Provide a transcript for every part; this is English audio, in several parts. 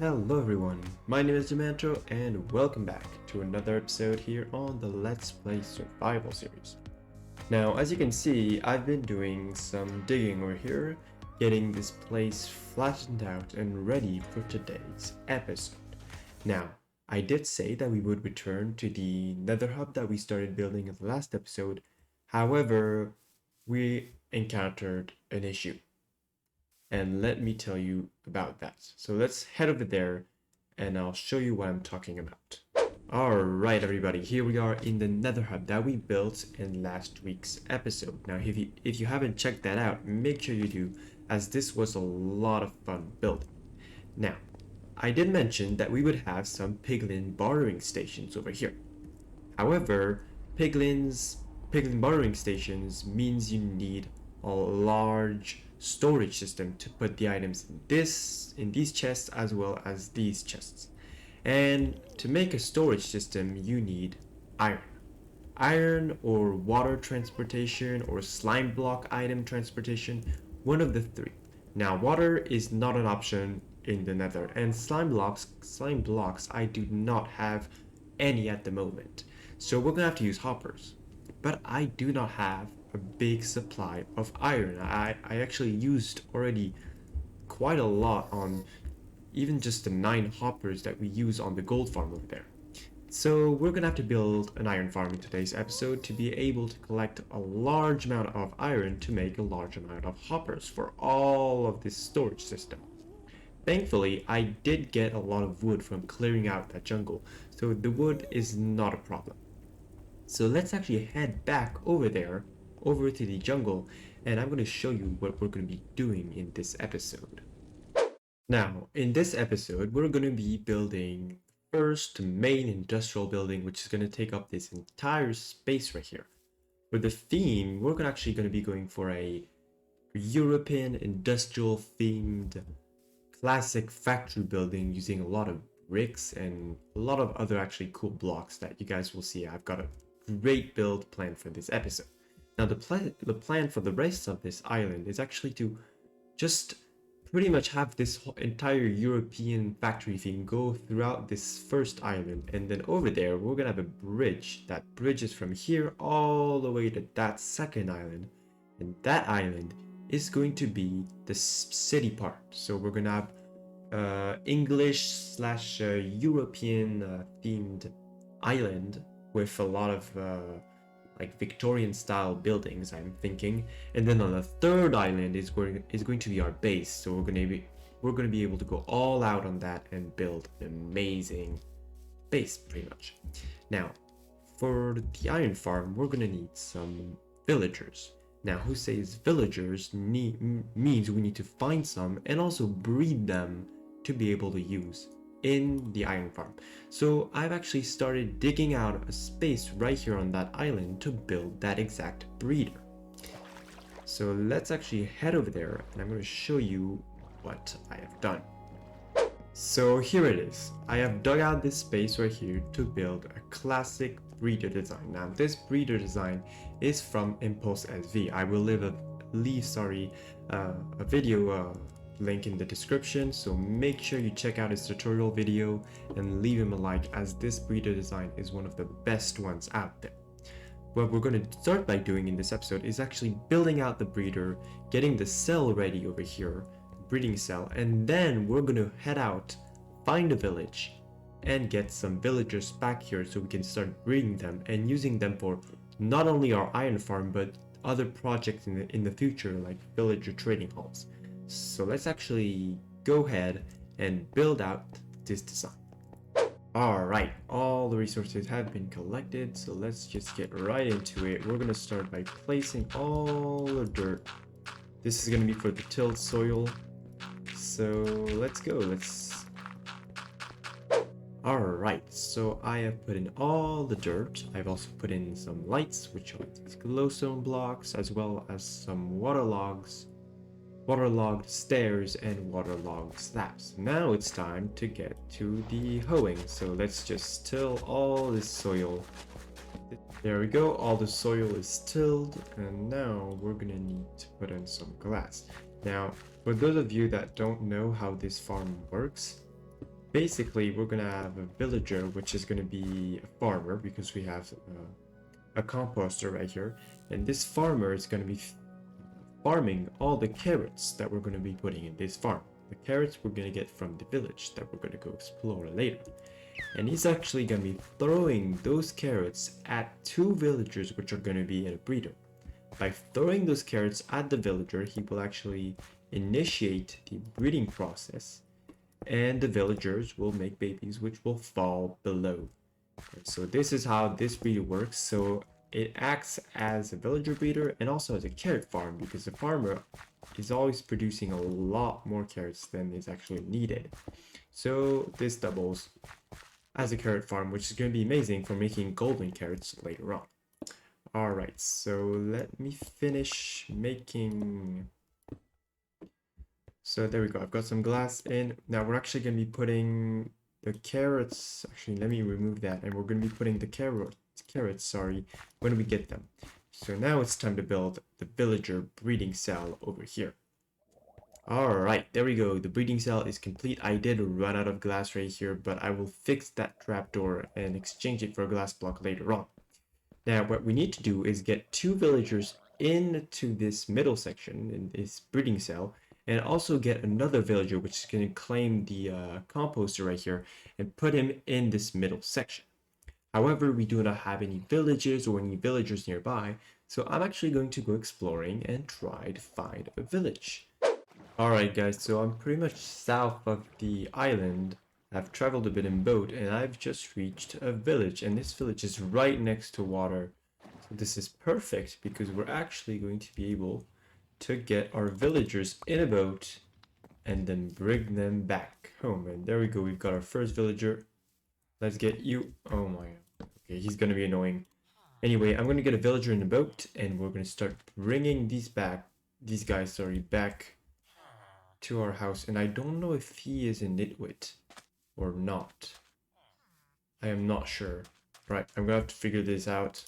Hello everyone, my name is Dymantro and welcome back to another episode here on the Let's Play Survival series. Now, as you can see, I've been doing some digging over here, getting this place flattened out and ready for today's episode. Now, I did say that we would return to the nether hub that we started building in the last episode. However, we encountered an issue. And let me tell you about that. So let's head over there and I'll show you what I'm talking about. Alright everybody, here we are in the nether hub that we built in last week's episode. Now if you haven't checked that out, make sure you do, as this was a lot of fun building. Now, I did mention that we would have some piglin bartering stations over here. However, piglin bartering stations means you need a large storage system to put the items in these chests as well as these chests. And to make a storage system, you need iron or water transportation or slime block item transportation, one of the three. Now, water is not an option in the nether, and slime blocks I do not have any at the moment, so we're gonna have to use hoppers. But I do not have a big supply of iron. I actually used already quite a lot on even just the 9 hoppers that we use on the gold farm over there. So we're gonna have to build an iron farm in today's episode to be able to collect a large amount of iron to make a large amount of hoppers for all of this storage system. Thankfully, I did get a lot of wood from clearing out that jungle, so the wood is not a problem. So let's actually head back over there, over to the jungle, and I'm going to show you what we're going to be doing in this episode. Now, in this episode, we're going to be building the first main industrial building, which is going to take up this entire space right here. For the theme, we're actually going to be going for a European industrial themed classic factory building using a lot of bricks and a lot of other actually cool blocks that you guys will see. I've got a great build plan for this episode. Now the plan for the rest of this island is actually to just pretty much have this entire European factory theme go throughout this first island, and then over there we're gonna have a bridge that bridges from here all the way to that second island, and that island is going to be the city part. So we're gonna have English / European themed island with a lot of like Victorian style buildings, I'm thinking, and then on the third island is going to be our base. So we're going to be able to go all out on that and build an amazing base pretty much. Now, for the iron farm, we're going to need some villagers. Now, who says villagers means we need to find some and also breed them to be able to use in the iron farm. So I've actually started digging out a space right here on that island to build that exact breeder. So let's actually head over there and I'm going to show you what I have done. So here it is. I have dug out this space right here to build a classic breeder design. Now this breeder design is from ImpulseSV. I will leave a video link in the description, so make sure you check out his tutorial video and leave him a like, as this breeder design is one of the best ones out there. What we're going to start by doing in this episode is actually building out the breeder, getting the cell ready over here, breeding cell, and then we're going to head out, find a village, and get some villagers back here so we can start breeding them and using them for not only our iron farm but other projects in the future, like villager trading halls. So let's actually go ahead and build out this design. Alright, all the resources have been collected, so let's just get right into it. We're going to start by placing all the dirt. This is going to be for the tilled soil. So let's go. Alright, so I have put in all the dirt. I've also put in some lights, which are these glowstone blocks, as well as some waterlogged stairs and waterlogged slabs. Now it's time to get to the hoeing, so let's just till all this soil. There we go, all the soil is tilled, and now we're gonna need to put in some glass. Now, for those of you that don't know how this farm works, basically we're gonna have a villager, which is gonna be a farmer because we have a composter right here, and this farmer is gonna be farming all the carrots that we're gonna be putting in this farm. The carrots we're gonna get from the village that we're gonna go explore later. And he's actually gonna be throwing those carrots at two villagers which are gonna be in a breeder. By throwing those carrots at the villager, he will actually initiate the breeding process, and the villagers will make babies which will fall below. So this is how this breeder works. So it acts as a villager breeder and also as a carrot farm, because the farmer is always producing a lot more carrots than is actually needed. So this doubles as a carrot farm, which is going to be amazing for making golden carrots later on. Alright, so let me finish making... So there we go, I've got some glass in. Now we're actually going to be putting the carrots... Actually, let me remove that, and we're going to be putting the carrots, sorry, when we get them. So now it's time to build the villager breeding cell over here. Alright, there we go. The breeding cell is complete. I did run out of glass right here, but I will fix that trapdoor and exchange it for a glass block later on. Now, what we need to do is get two villagers into this middle section, in this breeding cell, and also get another villager which is going to claim the composter right here and put him in this middle section. However, we do not have any villages or any villagers nearby, so I'm actually going to go exploring and try to find a village. Alright guys, so I'm pretty much south of the island. I've traveled a bit in boat and I've just reached a village, and this village is right next to water. So this is perfect because we're actually going to be able to get our villagers in a boat and then bring them back home. And there we go, we've got our first villager. Let's get you. Oh my god. Okay, he's gonna be annoying. Anyway, I'm gonna get a villager in the boat and we're gonna start bringing these guys, back to our house. And I don't know if he is a nitwit or not. I am not sure. Right, I'm gonna have to figure this out.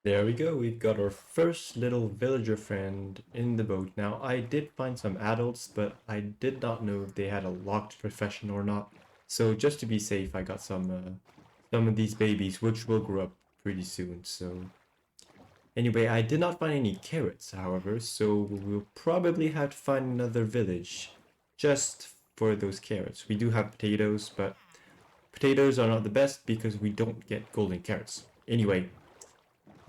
There we go, we've got our first little villager friend in the boat. Now, I did find some adults, but I did not know if they had a locked profession or not. So just to be safe, I got some of these babies, which will grow up pretty soon. So anyway, I did not find any carrots, however, so we'll probably have to find another village just for those carrots. We do have potatoes, but potatoes are not the best because we don't get golden carrots. Anyway,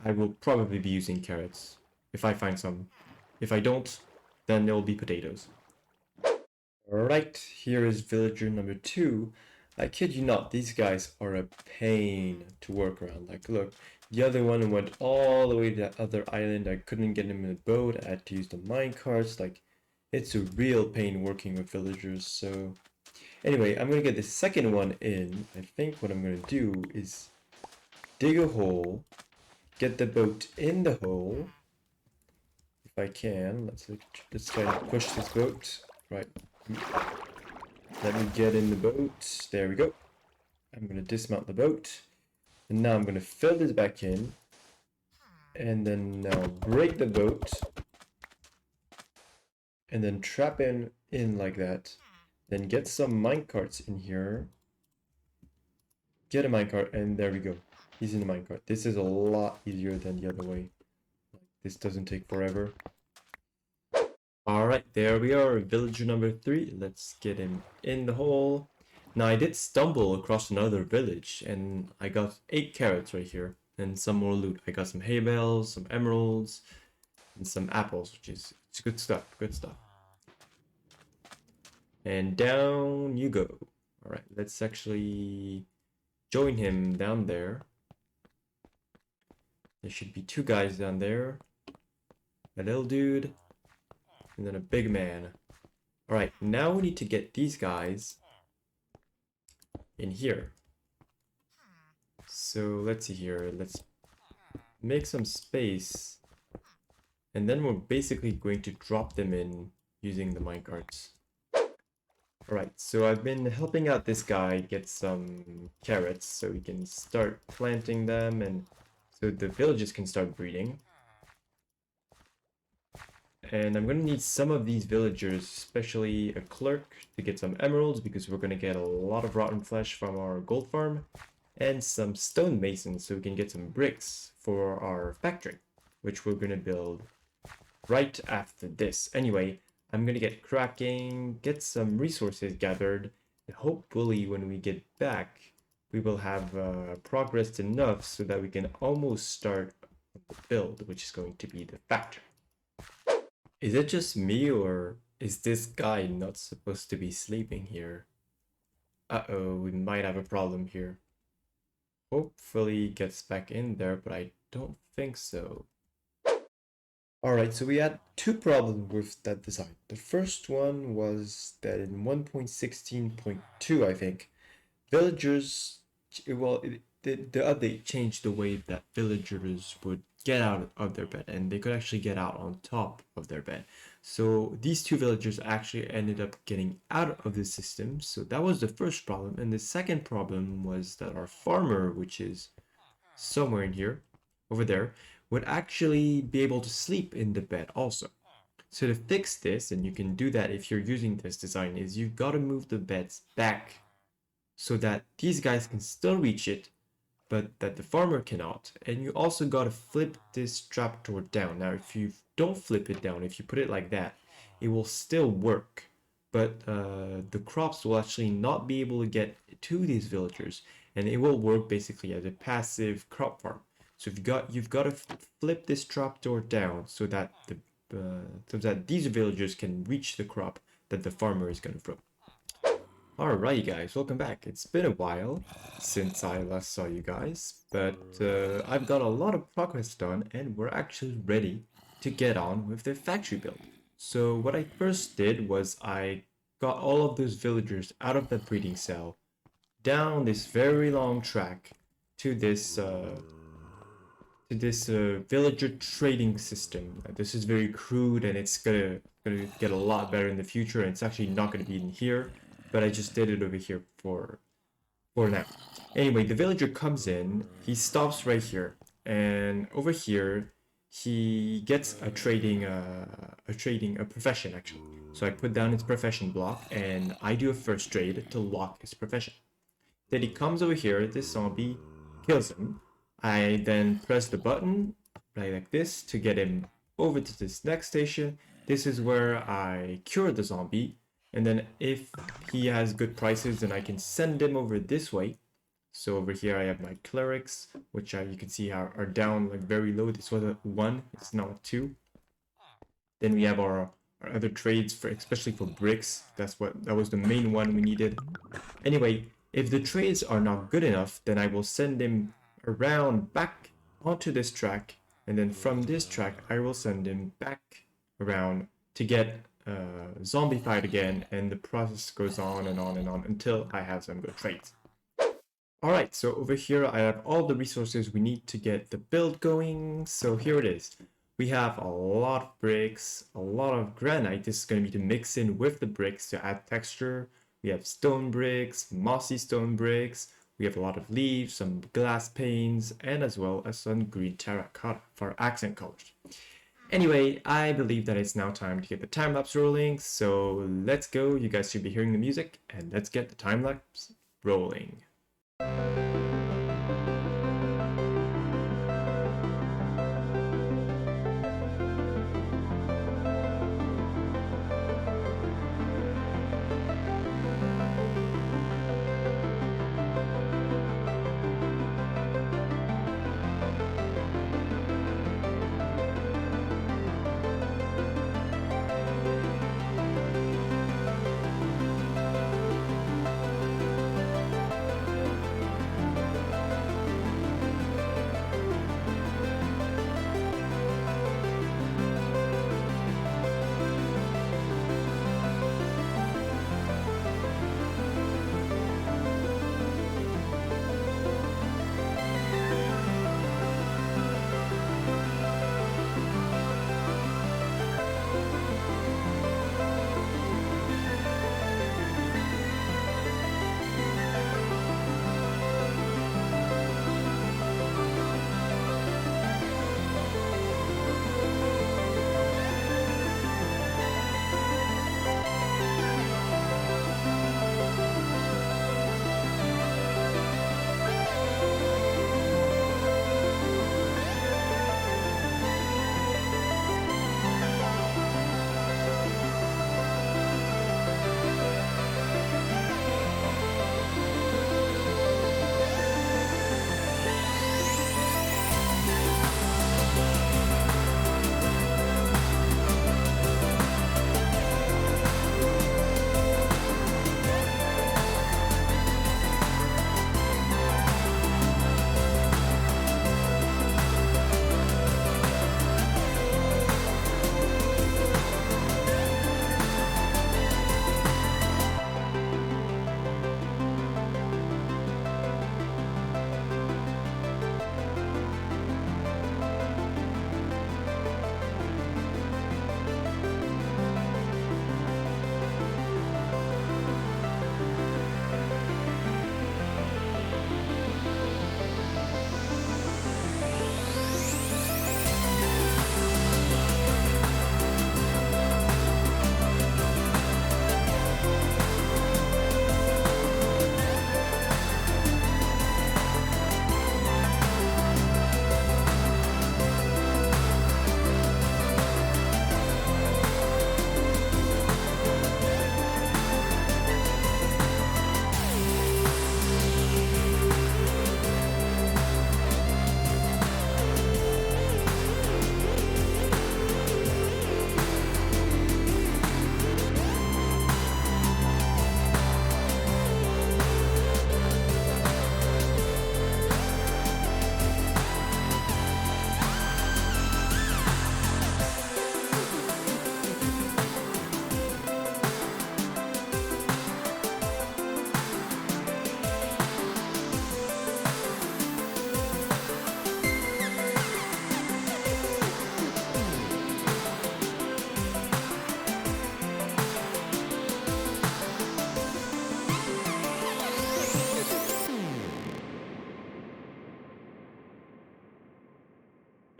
I will probably be using carrots if I find some. If I don't, then there'll be potatoes. Alright, here is villager number 2. I kid you not, these guys are a pain to work around. Like, look, the other one went all the way to that other island. I couldn't get him in a boat. I had to use the minecarts. Like, it's a real pain working with villagers. So, anyway, I'm gonna get the second one in. I think what I'm gonna do is dig a hole, get the boat in the hole. If I can, let's try to push this boat. Right. Let me get in the boat. There we go. I'm going to dismount the boat. And now I'm going to fill this back in. And then now break the boat. And then trap in like that. Then get some minecarts in here. Get a minecart, and there we go. He's in the minecart. This is a lot easier than the other way. This doesn't take forever. Alright, there we are, villager number 3. Let's get him in the hole. Now, I did stumble across another village, and I got 8 carrots right here, and some more loot. I got some hay bales, some emeralds, and some apples, which is it's good stuff, good stuff. And down you go. Alright, let's actually join him down there. There should be 2 guys down there. A little dude. And then a big man. Alright, now we need to get these guys in here. So let's see here. Let's make some space. And then we're basically going to drop them in using the minecarts. Alright, so I've been helping out this guy get some carrots so we can start planting them and so the villages can start breeding. and I'm gonna need some of these villagers, especially a clerk to get some emeralds because we're gonna get a lot of rotten flesh from our gold farm, and some stonemasons so we can get some bricks for our factory, which we're gonna build right after this. Anyway, I'm gonna get cracking, get some resources gathered, and hopefully when we get back, we will have progressed enough so that we can almost start the build, which is going to be the factory. Is it just me, or is this guy not supposed to be sleeping here? Uh-oh, we might have a problem here. Hopefully he gets back in there, but I don't think so. Alright, so we had two problems with that design. The first one was that in 1.16.2, I think, villagers, well, the update changed the way that villagers would get out of their bed, and they could actually get out on top of their bed. So these two villagers actually ended up getting out of the system. So that was the first problem. And the second problem was that our farmer, which is somewhere in here, over there, would actually be able to sleep in the bed also. So to fix this, and you can do that if you're using this design, is you've got to move the beds back so that these guys can still reach it, but that the farmer cannot. And you also got to flip this trapdoor down. Now, if you don't flip it down, if you put it like that, it will still work, but the crops will actually not be able to get to these villagers, and it will work basically as a passive crop farm. So you've got to flip this trapdoor down so that these villagers can reach the crop that the farmer is going to grow. Alright guys, welcome back. It's been a while since I last saw you guys, but I've got a lot of progress done and we're actually ready to get on with the factory build. So what I first did was I got all of those villagers out of the breeding cell, down this very long track to this villager trading system. This is very crude and it's gonna get a lot better in the future, and it's actually not gonna be in here, but I just did it over here for now. Anyway, the villager comes in, he stops right here, and over here he gets a profession actually. So I put down his profession block and I do a first trade to lock his profession. Then he comes over here, this zombie kills him. I then press the button right like this to get him over to this next station. This is where I cure the zombie, and then if he has good prices, then I can send him over this way. So over here I have my clerics, which you can see are down like very low. This was a 1, it's now a 2. Then we have our other trades, for especially for bricks. That was the main one we needed. Anyway, if the trades are not good enough, then I will send him around back onto this track, and then from this track I will send him back around to get zombified again, and the process goes on and on and on until I have some good trades. Alright, so over here I have all the resources we need to get the build going. So here it is. We have a lot of bricks, a lot of granite. This is going to be to mix in with the bricks to add texture. We have stone bricks, mossy stone bricks. We have a lot of leaves, some glass panes, and as well as some green terracotta for accent colors. Anyway, I believe that it's now time to get the time-lapse rolling, so let's go. You guys should be hearing the music, and let's get the time-lapse rolling.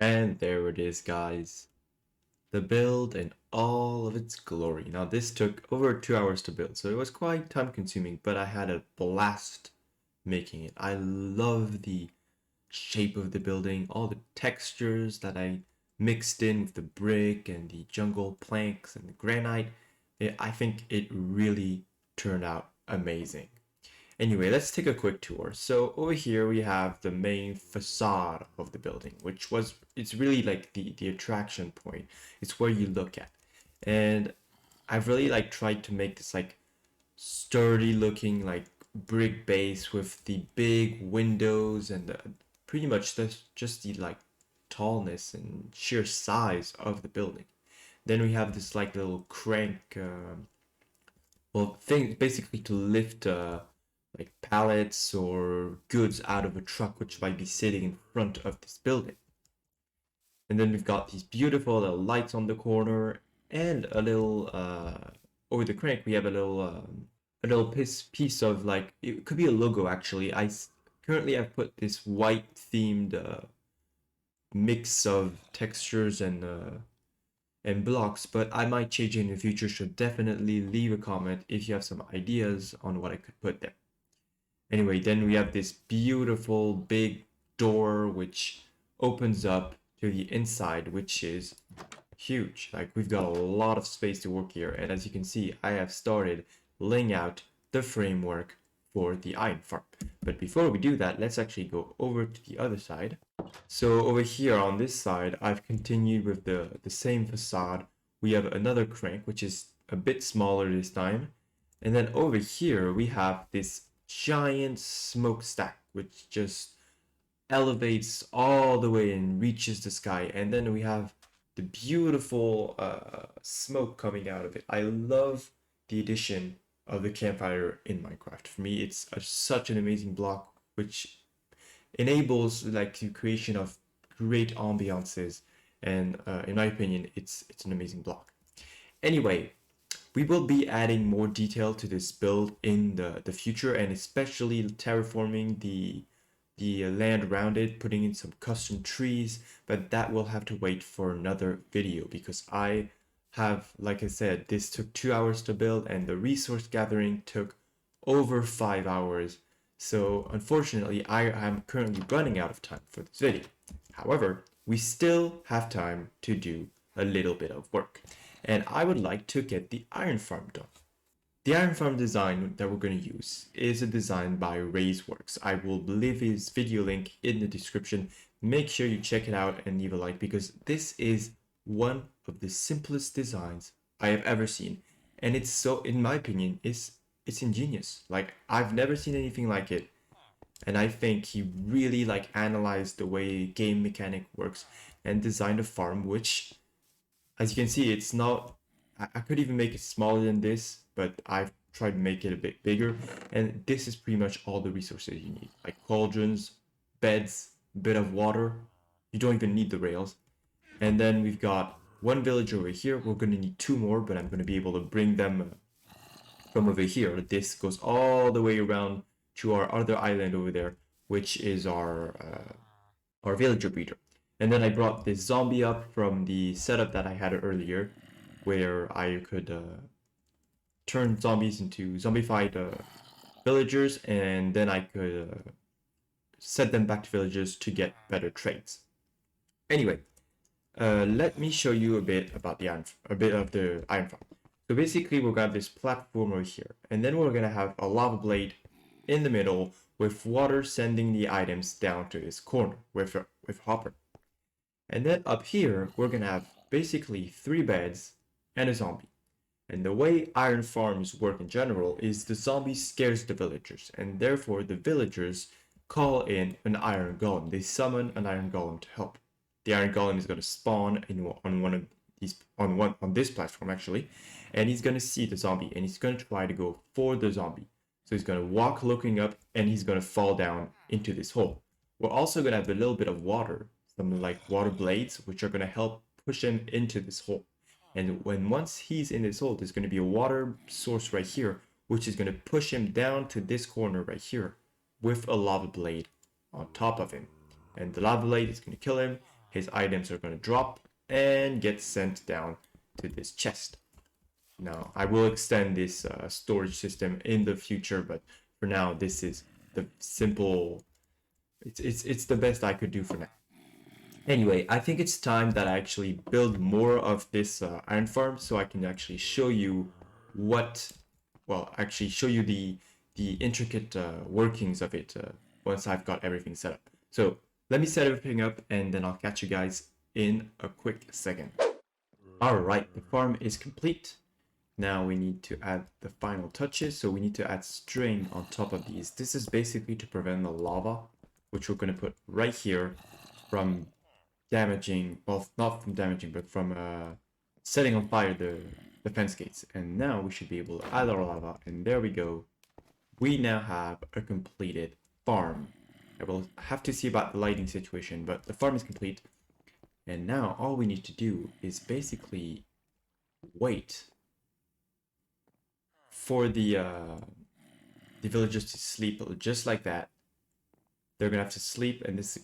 And there it is, guys. The build in all of its glory. Now this took over 2 hours to build, so it was quite time consuming, but I had a blast making it. I love the shape of the building, all the textures that I mixed in with the brick and the jungle planks and the granite. I think it really turned out amazing. Anyway, let's take a quick tour. So over here we have the main facade of the building, it's really like the attraction point. It's where you look at. And I've really like tried to make this like sturdy looking like brick base with the big windows and pretty much just the like tallness and sheer size of the building. Then we have this like little crank, thing basically to lift like pallets or goods out of a truck which might be sitting in front of this building. And then we've got these beautiful little lights on the corner and a little over the crank we have a little piece of like it could be a logo actually. Currently I've put this white themed mix of textures and blocks, but I might change it in the future, so definitely leave a comment if you have some ideas on what I could put there. Anyway, then we have this beautiful big door which opens up to the inside, which is huge. Like we've got a lot of space to work here, and as you can see, I have started laying out the framework for the iron farm. But before we do that, let's actually go over to the other side. So over here on this side, I've continued with the same facade. We have another crank, which is a bit smaller this time. And then over here, we have this giant smokestack, which just elevates all the way and reaches the sky. And then we have the beautiful smoke coming out of it. I love the addition of the campfire in Minecraft. For me, it's such an amazing block, which enables like the creation of great ambiances. And in my opinion, it's an amazing block. Anyway, we will be adding more detail to this build in the future, and especially terraforming the land around it, putting in some custom trees, but that will have to wait for another video because I have, like I said, this took 2 hours to build and the resource gathering took over 5 hours. So unfortunately, I am currently running out of time for this video. However, we still have time to do a little bit of work, and I would like to get the iron farm done. The iron farm design that we're going to use is a design by RazeWorks. I will leave his video link in the description. Make sure you check it out and leave a like because this is one of the simplest designs I have ever seen. And it's so, in my opinion, it's ingenious. Like I've never seen anything like it. And I think he really like analyzed the way game mechanic works and designed a farm, which as you can see, it's not, I could even make it smaller than this, but I've tried to make it a bit bigger. And this is pretty much all the resources you need, like cauldrons, beds, a bit of water. You don't even need the rails. And then we've got one village over here. We're going to need two more, but I'm going to be able to bring them from over here. This goes all the way around to our other island over there, which is our villager breeder. And then I brought this zombie up from the setup that I had earlier, where I could turn zombies into zombified villagers, and then I could set them back to villagers to get better traits. Anyway, let me show you a bit about the iron farm. So basically, we're gonna have this platform over here, and then we're gonna have a lava blade in the middle with water sending the items down to this corner with hopper. And then up here, we're gonna have basically 3 beds and a zombie. And the way iron farms work in general is the zombie scares the villagers, and therefore the villagers call in an iron golem. They summon an iron golem to help. The iron golem is gonna spawn on this platform actually, and he's gonna see the zombie and he's gonna try to go for the zombie. So he's gonna walk looking up and he's gonna fall down into this hole. We're also gonna have a little bit of water, some like water blades, which are gonna help push him into this hole. And once he's in this hole, there's gonna be a water source right here, which is gonna push him down to this corner right here with a lava blade on top of him. And the lava blade is gonna kill him, his items are going to drop and get sent down to this chest. Now, I will extend this storage system in the future, but for now, this is the simple. It's the best I could do for now. Anyway, I think it's time that I actually build more of this iron farm so I can actually show you actually show you the intricate workings of it once I've got everything set up. So let me set everything up and then I'll catch you guys in a quick second. Alright, the farm is complete. Now we need to add the final touches, so we need to add string on top of these. This is basically to prevent the lava, which we're going to put right here, from damaging, well, not from damaging, but from setting on fire the fence gates. And now we should be able to add our lava, and there we go. We now have a completed farm. I will have to see about the lighting situation, but the farm is complete. And now all we need to do is basically wait for the villagers to sleep just like that. They're gonna have to sleep,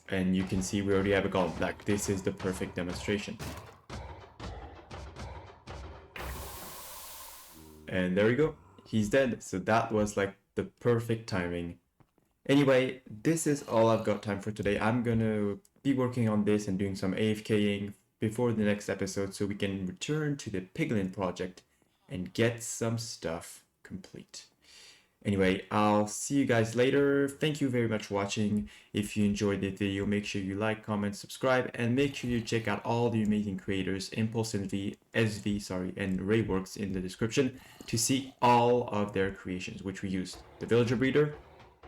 and you can see we already have a golem. Like, this is the perfect demonstration. And there we go. He's dead. So that was like the perfect timing. Anyway, this is all I've got time for today. I'm gonna be working on this and doing some AFKing before the next episode so we can return to the piglin project and get some stuff complete. Anyway, I'll see you guys later. Thank you very much for watching. If you enjoyed the video, make sure you like, comment, subscribe, and make sure you check out all the amazing creators, ImpulseSV, and Rayworks in the description to see all of their creations, which we used the villager breeder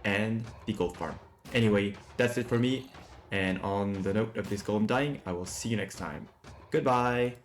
and the gold farm. Anyway, that's it for me. And on the note of this golem dying, I will see you next time. Goodbye!